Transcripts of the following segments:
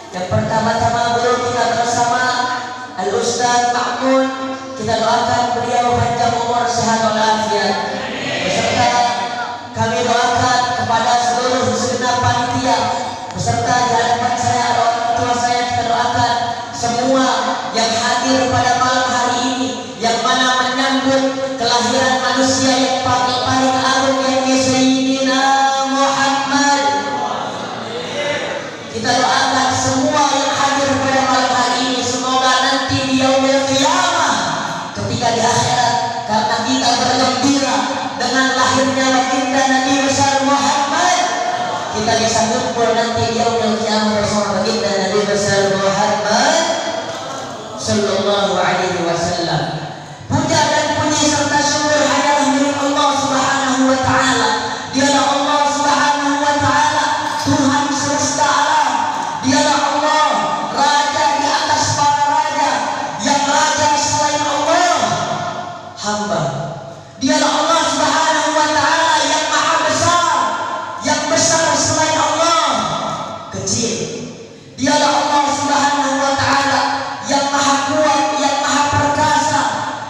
Yang pertama-tama belum kita bersama Al-Ustaz Ma'mun, kita doakan beliau panjang umur, sehat walafiat. Beserta kami doakan kepada seluruh segenap panitia, beserta di hadapan saya orang tua saya, kita doakan semua yang hadir pada malam hari ini, yang mana menyambut kelahiran manusia yang paling agung, yakni Sayyidina Muhammad. Kita doakan semua yang hadir pada malam hari ini, semoga nanti di yaumil qiyamah, ketika di akhirat, karena kita bergembira dengan lahirnya baginda Nabi besar Muhammad, kita bisa kumpul nanti di yaumil qiyamah bersama baginda Nabi besar Muhammad sallallahu alaihi wasallam. Puja dan puji serta syukur hanyalah milik Allah Subhanahu wa taala. Dialah Allah Subhanahu wa taala, Tuhan semesta alam. Dialah Allah, raja di atas para raja, yang raja selain Allah hamba. Dialah Allah Subhanahu wa taala yang maha besar, yang besar selain Allah kecil. Dialah Allah Subhanahu wa taala yang maha kuat, yang maha perkasa,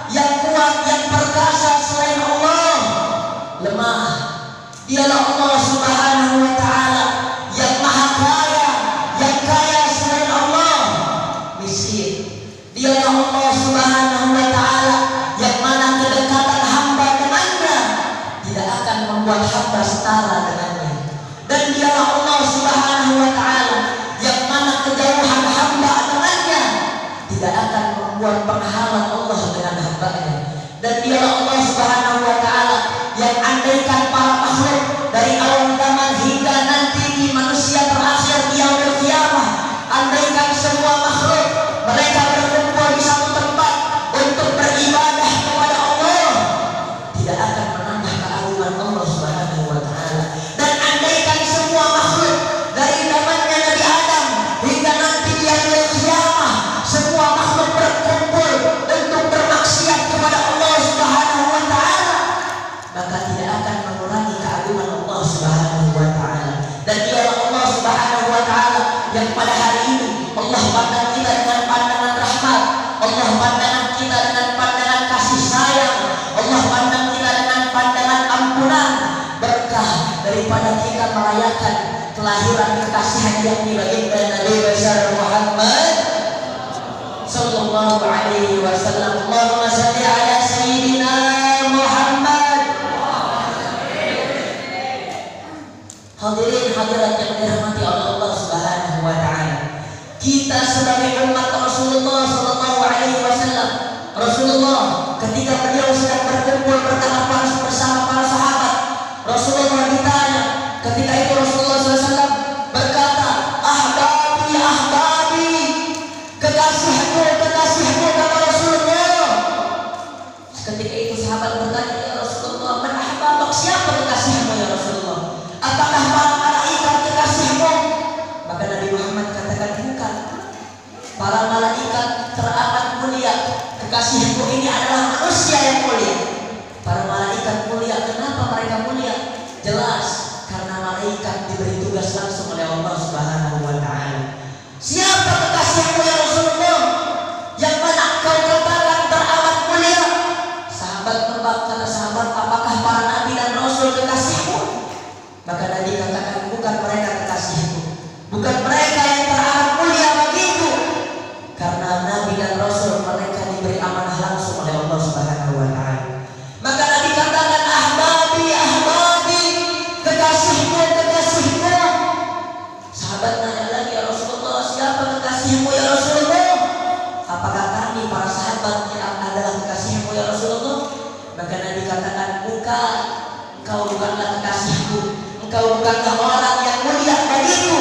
yang kuat, yang perkasa selain Allah lemah. Dialah Allah Subhanahu wa taala yang maha kaya, yang kaya selain Allah miskin. Dialah Allah Subhanahu wa taala yang mana kedekatan hamba dengannya tidak akan membuat hamba setara dengannya. Dan dialah Allah Subhanahu wa taala yang mana kejauhan hamba dengannya tidak akan membuat penghalang Allah dengan hambanya. Dan dialah Allah Subhanahu wa taala yang andaikan para makhluk dari awal zaman hingga nanti di manusia terakhir di yaumil qiyamah, andaikan semua makhluk mereka berkumpul di satu tempat untuk beribadah kepada Allah, tidak akan menambah keagungan Allah Subhanahu wa taala. Dan andaikan semua makhluk dari zamannya Nabi Adam hingga nanti di yaumil qiyamah, semua makhluk berkumpul untuk bermaksiat kepada Allah Subhanahu wa taala, maka tidak akan mengurangi keagungan Allah Subhanahu wa taala. Dan dialah Allah Subhanahu wa taala yang pada hari ini Allah pandang kita dengan pandangan rahmat, Allah pandang kita dengan pandangan kasih sayang, Allah pandang kita dengan pandangan ampunan, berkah daripada kita merayakan kelahiran kekasihan yakni baginda Nabi besar Muhammad sallallahu alaihi wasallam. Allahumma shalli ala sayyidina Muhammad. Hadirin hadirat yang dirahmati oleh Allah Subhanahu wa taala, kita sebagai umat Rasulullah sallallahu alaihi wasallam, Rasulullah ketika beliau sedang berkumpul bersama para sahabat, Rasulullah ditanya, ketika itu Rasulullah SAW berkata, ahbabi ahbabi, kekasihku kekasihku, kata Rasulullah. Ketika itu sahabat bertanya, ya Rasulullah, man ahbabak, siapa kekasihmu ya Rasulullah? Apakah para malaikat kekasihmu? Maka Nabi Muhammad katakan, bukan. Para malaikat teramat mulia, kekasihku ini adalah manusia yang mulia. Para malaikat mulia, kenapa mereka mulia? Jelas, karena malaikat diberi tugas langsung oleh Allah Subhanahu wa taala. Siapa kekasihmu ya Rasulullah? Yang mana engkau katakan teramat mulia? Sahabat kata sahabat, apakah para nabi dan rasul kekasihmu? Maka Nabi katakan, bukan mereka kekasihku, bukan mereka yang teramat mulia bagiku, karena nabi dan rasul mereka diberi amanah langsung oleh Allah Subhanahu wa taala. Maka Nabi katakan, ahbabi ahbabi, kekasihku kekasihku. Sahabat nanya lagi, ya Rasulullah, siapa kekasihmu ya Rasulullah? Apakah kami para sahabat yang adalah kekasihmu ya Rasulullah? Maka Nabi katakan, bukan. Engkau bukanlah kekasihku, engkau bukanlah orang yang mulia bagiku.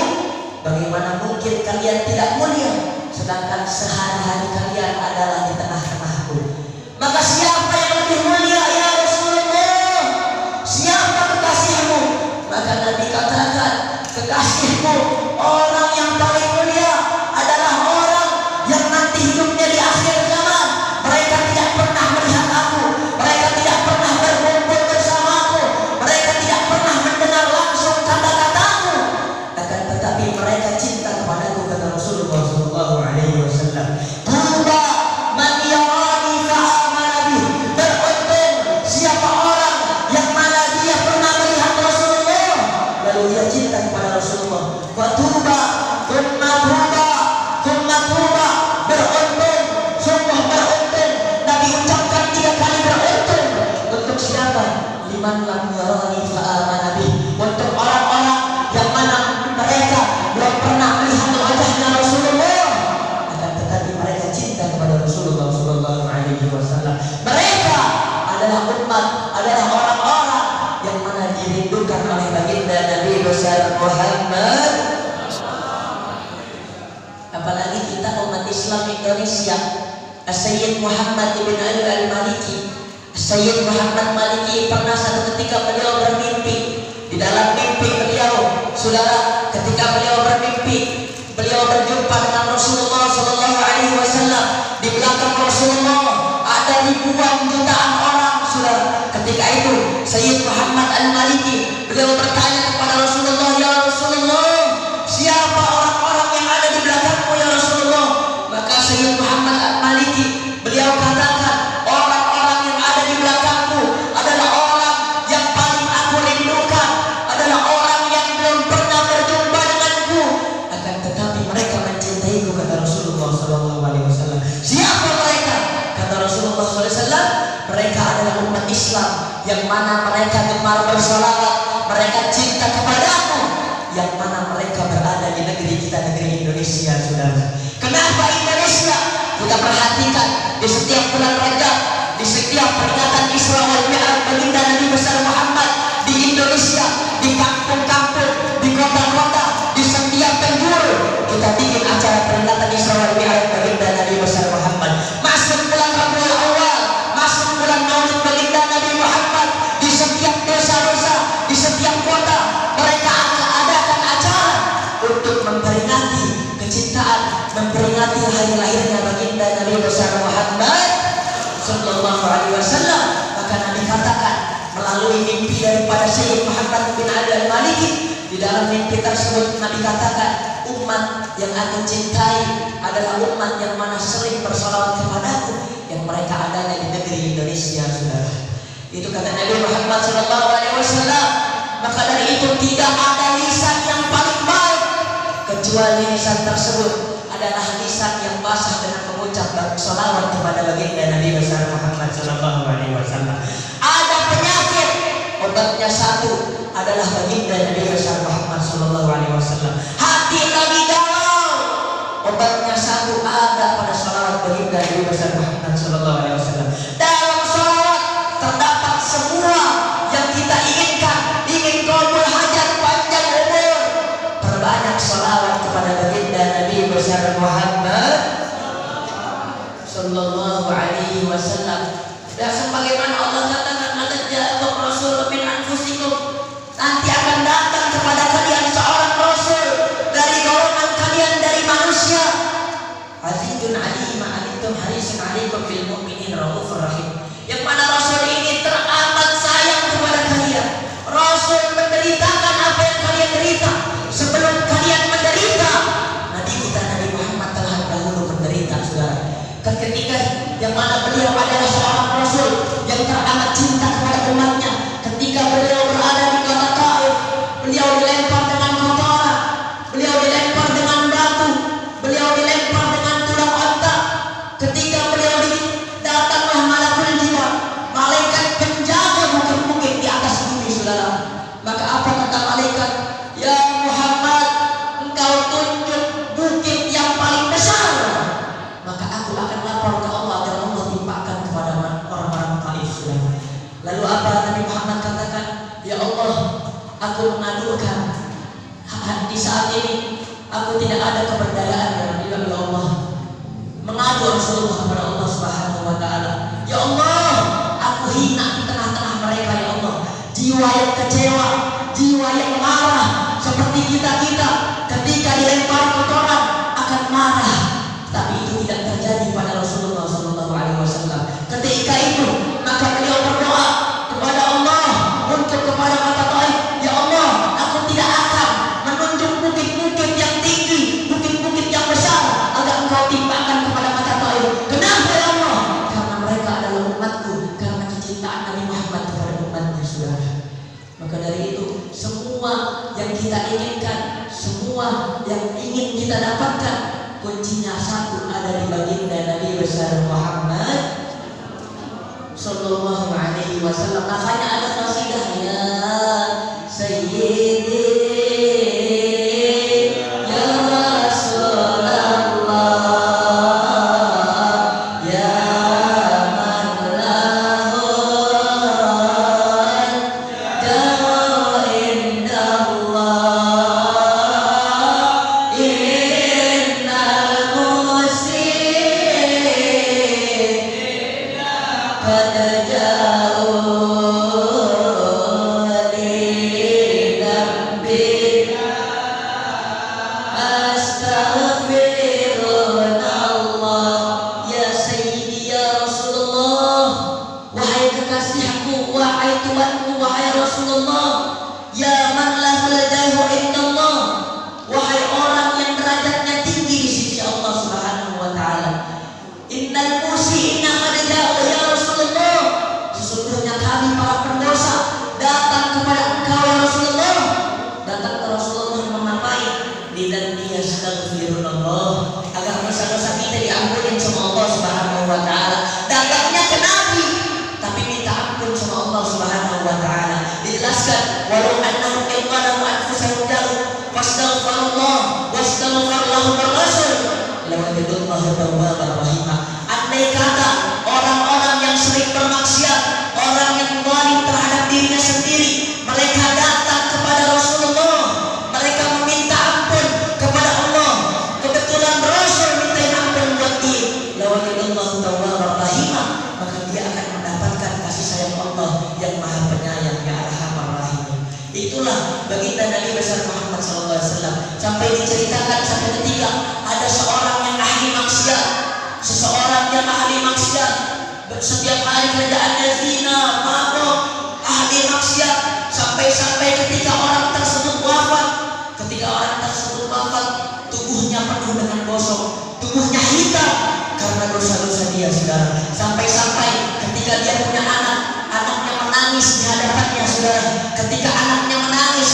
Bagaimana mungkin kalian tidak mulia, sedangkan sehari-hari kalian adalah di tengah-tengahku? Maka siapa yang lebih mulia ya Rasulullah? Siapa kekasihmu? Maka Nabi katakan, kekasihmu, orang yang paling mulia adalah orang yang nanti hidupnya di akhir zaman mereka tidak pernah melihat aku, mereka tidak pernah berkumpul bersamaku, mereka tidak pernah mendengar langsung kata-kataku, akan tetapi mereka cinta kepadaku, kata Rasul Sayyid Muhammad ibn Ali al-Maliki. Sayyid Muhammad Maliki pernah satu ketika beliau bermimpi. Di dalam mimpi beliau, saudara, ketika beliau bermimpi, beliau berjumpa dengan Rasulullah Sallallahu Alaihi Wasallam. Di belakang Rasulullah ada ribuan jutaan orang, saudara. Ketika itu Sayyid Muhammad al-Maliki beliau bertanya kepada Rasulullah, ya Rasulullah, siapa orang-orang yang ada di belakangmu ya Rasulullah? Maka Sayyid Muhammad al-Maliki beliau katakan, orang-orang yang ada di belakangku adalah orang yang paling aku rindukan, adalah orang yang belum pernah berjumpa denganku, akan tetapi mereka mencintaiku, kata Rasulullah SAW. Siapa mereka? Kata Rasulullah SAW, mereka adalah umat Islam yang mana mereka gemar bersolawat, mereka cinta kepadaku, yang mana mereka berada di negeri kita, negeri Indonesia, saudara. Kenapa Indonesia? Kita perhatikan di setiap bulan Rajab, di setiap peringatan Isra wal Mi'raj baginda Nabi besar Muhammad, di Indonesia, di kampung-kampung, di kota-kota, di setiap penjuru kita bikin acara peringatan Isra wal Mi'raj baginda Nabi besar Muhammad. Masuk bulan Rabiul Awal, masuk bulan Maulid baginda Nabi Muhammad, di setiap desa-desa, di setiap kota mereka akan adakan acara untuk memperingati kecintaan, memperingati hari lahirnya baginda Nabi besar Muhammad Sallallahu Alaihi Wasallam. Maka Nabi katakan melalui mimpi daripada Sayyid Muhammad bin Ali al-Maliki, di dalam mimpi tersebut Nabi katakan, umat yang aku cintai adalah umat yang mana sering bersalawat kepadaku, yang mereka adanya di negeri Indonesia, saudara. Itu kata Nabi Muhammad Sallallahu Alaihi Wasallam. Maka dari itu tidak ada lisan yang paling baik kecuali lisan tersebut adalah lisan yang basah dengan mengucap salawat kepada baginda Nabi besar Muhammad Sallallahu Alaihi Wasallam. Ada penyakit, obatnya satu adalah baginda Nabi besar Muhammad Sallallahu Alaihi Wasallam. Hati lagi galau, obatnya satu ada pada salawat baginda Nabi besar Muhammad Sallallahu Alaihi Wasallam. Dalam salawat terdapat semua yang kita inginkan. Ingin kabul hajat, panjang umur, perbanyak salawat kepada baginda Nabi besar Muhammad Sallallahu Alaihi Wasallam. Dan sebagaimana Allah katakan, "Ataja'akum rasul min anfusikum." Nanti akan datang kepada kalian seorang rasul dari golongan kalian, dari manusia. Azizun alim ma'alitum harisun alaikum bil mu'minin raufur rahim. Yang mana rasul ini teramat sayang kepada kalian. Rasul menderitakan apa yang kalian derita. Sebelum kalian menderita, Nabi kita Nabi Muhammad telah dahulu menderita, saudara. Ketika yang mana beliau adalah seorang rasul yang teramat cinta kepada umatnya. Ketika beliau berada di kota Taif, beliau dilempar dengan kotoran, beliau dilempar dengan batu, beliau dilempar dengan tulang onta. Ketika beliau datanglah malakul jiwa, malaikat penjaga bukit-bukit di atas bumi, saudara. Maka apa kata malaikat? Ya Muhammad, engkau tunjuk bukit yang paling besar, maka aku akan lapor ke Allah agar Allah timpakan kepada orang-orang Taif, saudara. Lalu apa Nabi Muhammad katakan? Ya Allah, aku mengadukan di saat ini aku tidak ada keberdayaan ya Allah. Mengadu Rasulullah kepada Allah Subhanahu wa taala. Ya Allah, aku hina di tengah-tengah mereka, ya Allah. Jiwa yang kecewa, jiwa yang marah seperti kita-kita ketika dilempar kotoran akan marah. Tapi itu tidak terjadi pada Rasulullah Sallallahu Alaihi Wasallam. Ketika itu maka beliau berdoa kepada Allah untuk kepada kota Taif, ya Allah, aku tidak akan menunjuk bukit-bukit yang tinggi, bukit-bukit yang besar agar engkau timpakan kepada kota Taif. Kenapa ya Allah? Karena mereka adalah umatku, karena kecintaan Nabi Muhammad kepada umatnya, saudara. Maka dari itu semua yang kita inginkan, semua yang ingin kita dapatkan, kuncinya satu, ada di baginda Nabi besar Muhammad Sallallahu Alaihi Wasallam. Makanya ada qasidah, ya Sayyidi ya Rasulullah ya man lahu jawa indallah innal muslim Astaghfirullah ya Sayyidi ya Rasulullah. Wahai kekasihku, wahai Tuhanku, wahai Rasulullah. Ya man la falajahu indallah. Wahai orang yang derajatnya tinggi di sisi Allah Subhanahu wa taala. Innal musii'ina qad ja'u ya Rasulullah. Sesungguhnya kami para pendosa datang kepada Engkau ya Rasulullah. Datang ke Rasulullah mengapain? Dan dia astaghfirullah agar dosa-dosa kita diampuni sama Allah Subhanahu wa taala. Datangnya ke Nabi tapi minta ampun sama Allah Subhanahu wa taala. Dijelaskan walau annahum yaqulu anfusahum jalu fastaghfirullah wastaghfar lahum ar-rasul lawajadullahu tawwabar rahim. Andai kata orang-orang yang sering bermaksiat, orang yang zalim terhadap dirinya sendiri, mereka datang kepada Rasulullah, mereka meminta ampun kepada Allah, kebetulan Rasul minta ampun buat dia, lawajadullahu tawwabar rahim, maka dia akan mendapatkan kasih sayang Allah yang Maha Penyayang, ya Arhamar Rahim. Itulah baginda Nabi besar Muhammad SAW. Sampai diceritakan sampai ketika ada seorang yang ahli maksiat, seseorang yang ahli maksiat, setiap hari kerjaannya zina, mabuk, ahli maksiat, sampai ketika orang tersebut wafat. Ketika orang tersebut wafat, tubuhnya penuh dengan gosok, tubuhnya hitam karena dosa-dosa dia, saudara. Sampai ketika dia punya anak, anaknya menangis di hadapannya, saudara. Ketika anaknya menangis,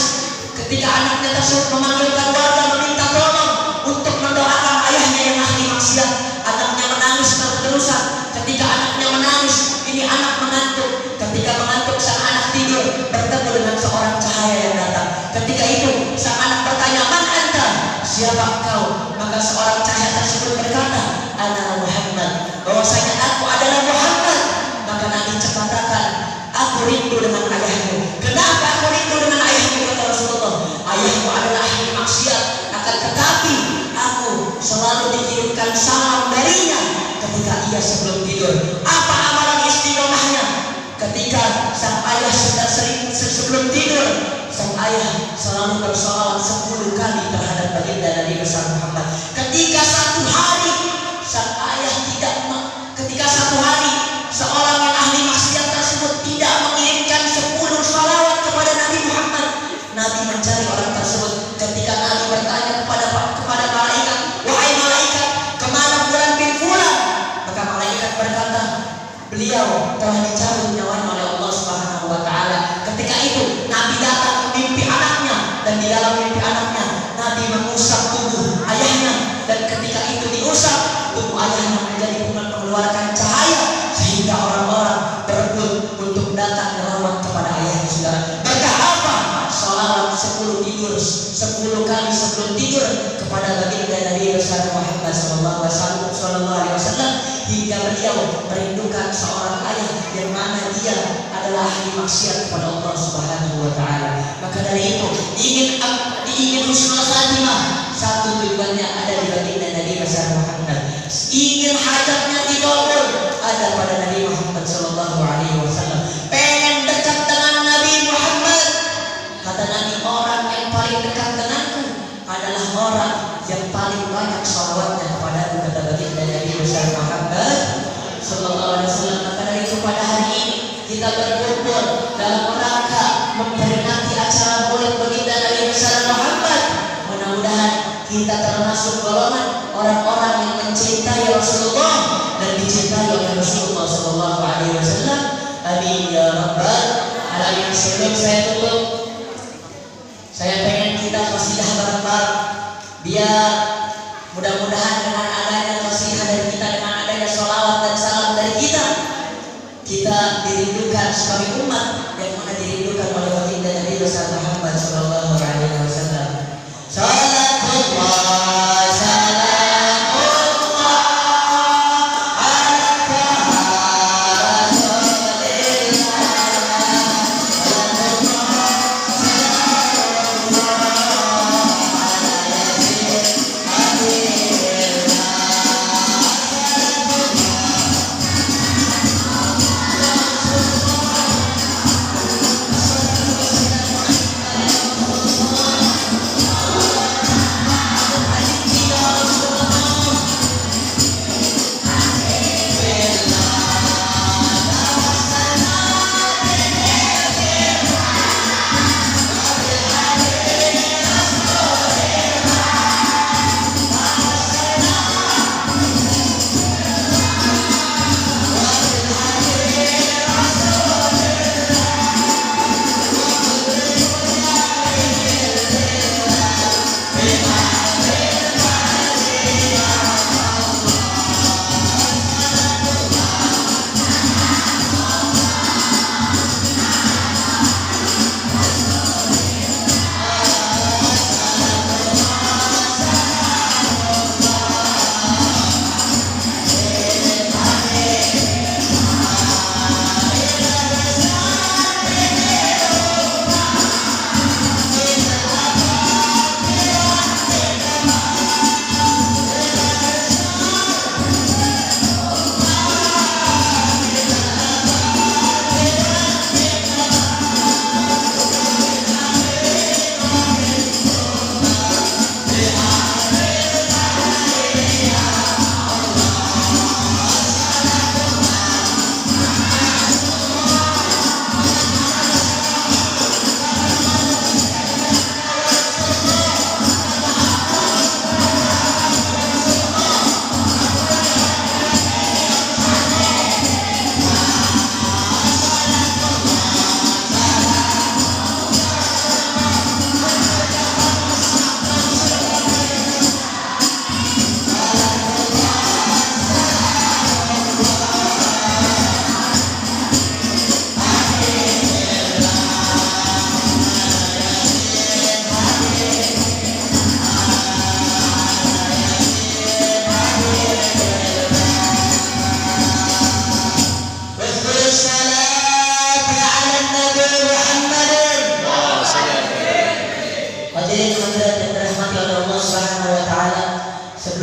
ketika anaknya tersebut memanggilkan warga meminta tolong untuk mendoakan ayahnya yang ahli maksiat, anaknya menangis terus-terusan. Ketika anaknya menangis, ini anak mengantuk. Ketika mengantuk, sang anak tidur bertemu dengan seorang cahaya yang datang. Ketika itu sang anak bertanya, "Man anta?" Siapa engkau? Maka seorang cahaya tersebut berkata, "Ana Muhammad." Bahwasanya aku adalah Muhammad. Maka Nabi katakan, "Aku rindu dengan ayahmu." Kenapa aku rindu dengan ayahmu? Kata Rasulullah, "Ayahmu adalah ahli maksiat, akan tetapi aku selalu dikirimkan salam darinya ketika ia sebelum tidur." Apa amalan istiqomahnya? Ketika sang ayah sebelum tidur, sang ayah selalu bersolawat 10 kali terhadap baginda Nabi besar Muhammad. Ketika satu hari seorang yang ahli maksiat tersebut tidak mengirimkan 10 salawat kepada Nabi Muhammad, Nabi mencari orang tersebut. Ketika Nabi bertanya kepada malaikat, "Wahai malaikat, kemana Fulan bin Fulan?" Maka malaikat berkata, "Beliau telah dicabut nyawanya oleh Allah Subhanahu wa taala." Ketika itu Nabi datang ke mimpi anaknya, dan di dalam mimpi anaknya Nabi mengusap tubuh ayahnya, dan ketika itu diusap tubuh ayahnya menjadi mengeluarkan cahaya sehingga orang-orang berebut untuk datang merawat kepada ayahnya, saudara. Berkah apa? Salawat 10 kali sebelum tidur kepada baginda Nabi besar Muhammad sallallahu alaihi wasallam, hingga beliau merindukan seorang ayah yang mana dia adalah ahli maksiat kepada Allah Subhanahu wa taala. Maka dari itu ingin husnul khatimah, satu tujuannya ada di baginda Nabi besar Muhammad. Ingin hajatnya dikabul ada pada Nabi Muhammad sallallahu alaihi wasallam. Pengen dekat dengan Nabi Muhammad, kata Nabi, orang yang paling dekat denganku adalah orang yang paling banyak salawatnya kepadaku, kata baginda Nabi besar Muhammad sallallahu alaihi wasallam. Maka dari itu pada hari ini kita berkumpul dalam rangka memperingati acara Maulid baginda Nabi besar Muhammad. Mudah-mudahan kita termasuk golongan orang-orang yang mencintai Rasulullah dan dicintai oleh Rasulullah sallallahu alaihi wasallam. Amin ya rabbal alamin. Sebelum saya tutup, saya pengen kita qasidah bareng-bareng, biar mudah-mudahan dengan adanya qasidah dari kita, dengan adanya sholawat dan salam dari kita dirindukan sebagai umat yang mana dirindukan oleh baginda Nabi besar Muhammad sallallahu alaihi wasallam. Salatullah salamullah alaika rasulillah.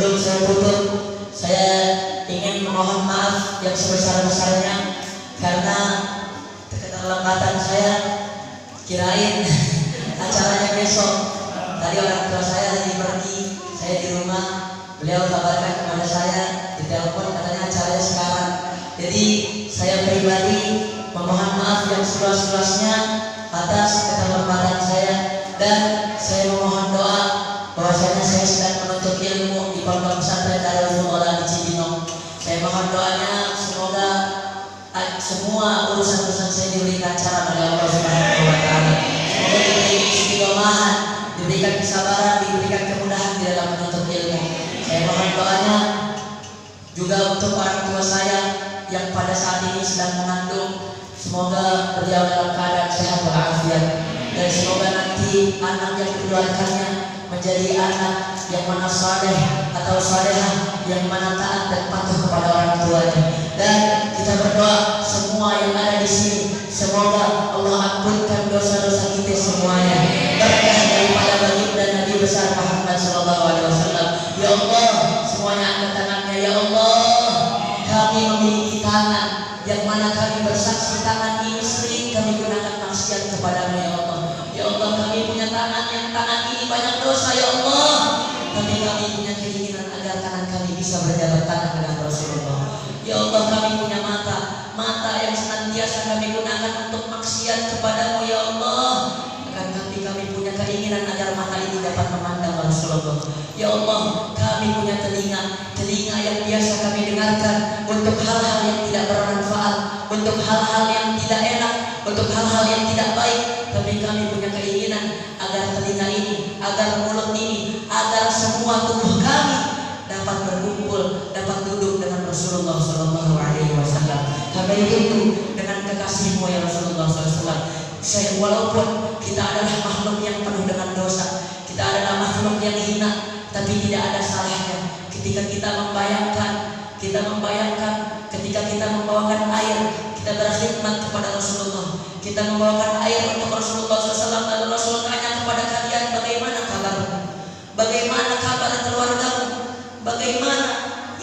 Sebelum saya tutup, saya ingin memohon maaf yang sebesar-besarnya karena keterlambatan saya. Kirain acaranya besok. Tadi orang tua saya lagi pergi, saya di rumah. Beliau kabarkan kepada saya di telepon katanya acaranya sekarang. Jadi saya pribadi memohon maaf yang seluas-luasnya atas keterlambatan saya, dan saya memohon doa bahwasanya saya sedang menuntut ilmu di Pondok Pesantren Darul Mu'min di Cibinong. Saya mohon doanya semoga semua urusan-urusan saya diberi lancar oleh Allah Subhanahu wa taala. Semoga diberi istiqomahan, diberikan kesabaran, diberikan kemudahan di dalam menuntut ilmu. Saya mohon doanya juga untuk orang tua saya yang pada saat ini sedang mengandung. Semoga beliau dalam keadaan sehat walafiat, dan semoga nanti anak yang dikeluarkannya menjadi anak yang mana saleh atau salehah, yang mana taat dan patuh kepada orang tuanya. Dan kita berdoa semua yang ada di sini, semoga Allah ampunkan dosa-dosa kita semuanya. Berkah daripada baginda Nabi besar Muhammad sallallahu alaihi wasallam. Ya Allah, semuanya angkat tangannya. Ya Allah, kami memiliki tangan yang mana kami bersaksi tangan ini sering kami gunakan maksiat kepadamu ya Allah. Ya Allah, kami punya tangan yang tangan ini banyak dosa ya Allah. Tapi kami punya keinginan agar tangan kami bisa berjabat tangan dengan Rasulullah. Ya Allah, kami punya mata yang senantiasa kami gunakan untuk maksiat kepadamu ya Allah. Akan kami punya keinginan agar mata ini dapat memandang Rasulullah. Ya Allah, kami punya telinga yang biasa kami dengarkan untuk hal-hal yang tidak bermanfaat, untuk hal-hal yang tidak enak, untuk hal-hal yang tidak baik. Tapi kami punya keinginan agar telinga ini, agar mulut ini, agar semua tubuh kami dapat berkumpul, dapat duduk dengan Rasulullah Sallallahu Alaihi Wasallam. Kami rindu dengan kekasihmu ya Rasulullah SAW. Saya walaupun kita adalah makhluk yang penuh dengan dosa, kita adalah makhluk yang hina, tapi tidak ada salahnya ketika kita membayangkan ketika kita membawakan air, kita berkhidmat kepada Rasulullah, kita membawakan air untuk Rasulullah SAW. Lalu Rasul tanya kepada kalian, bagaimana kabarmu? Bagaimana kabar keluargamu? Bagaimana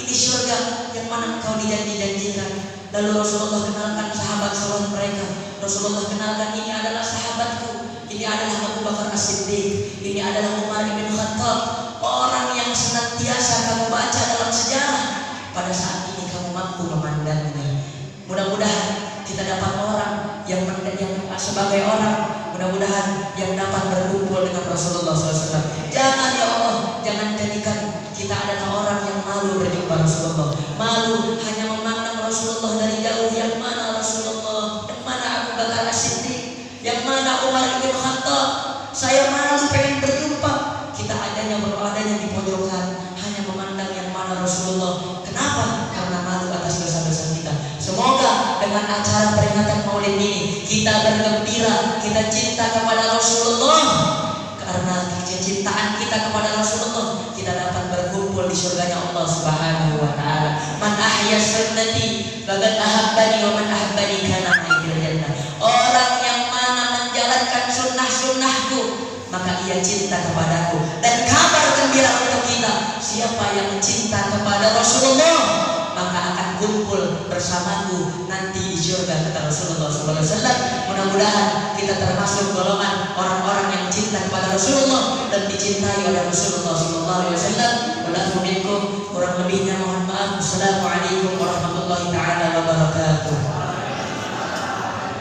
ini surga yang mana engkau dijanjikan? Lalu Rasulullah kenalkan sahabat-sahabat mereka. Rasulullah kenalkan, ini adalah sahabatku, ini adalah Abu Bakar As-Siddiq, ini adalah Umar bin Khattab, orang yang senantiasa kamu baca dalam sejarah. Pada saat ini kamu mampu memandangnya. Mudah-mudahan kita dapat orang yang sebagai orang, mudah-mudahan yang dapat berkumpul dengan Rasulullah SAW. Jangan ya Allah, jangan jadikan kita adalah orang yang malu berjumpa Rasulullah, malu hanya memandang Rasulullah dari jauh. Yang mana Rasulullah, yang mana Abu Bakar As-Siddiq, yang mana Umar bin Khattab. Saya malu pengen berjumpa. Kita adanya beradanya di pojokan, hanya memandang yang mana Rasulullah. Kenapa? Karena malu atas dosa-dosa kita. Semoga dengan acara peringatan Maulid ini kita bergembira, kita cinta kepada Rasulullah. Karena kecintaan kita kepada Rasulullah, kita dapat berkumpul di surganya Allah Subhanahu wa taala. Man ahya sunnati faqad ahabbani wa man ahabbani kana ma'il jannah. Orang yang mana menjalankan sunnah-sunnahku, maka ia cinta kepadaku. Dan kabar gembira untuk kita, siapa yang cinta kepada Rasulullah, maka akan kumpul bersamaku nanti di surga, kata Rasulullah SAW. Mudah-mudahan kita termasuk golongan orang-orang yang cinta kepada Rasulullah dan dicintai oleh Rasulullah SAW. Kurang lebihnya mohon maaf. Assalamualaikum warahmatullahi taala wabarakatuh.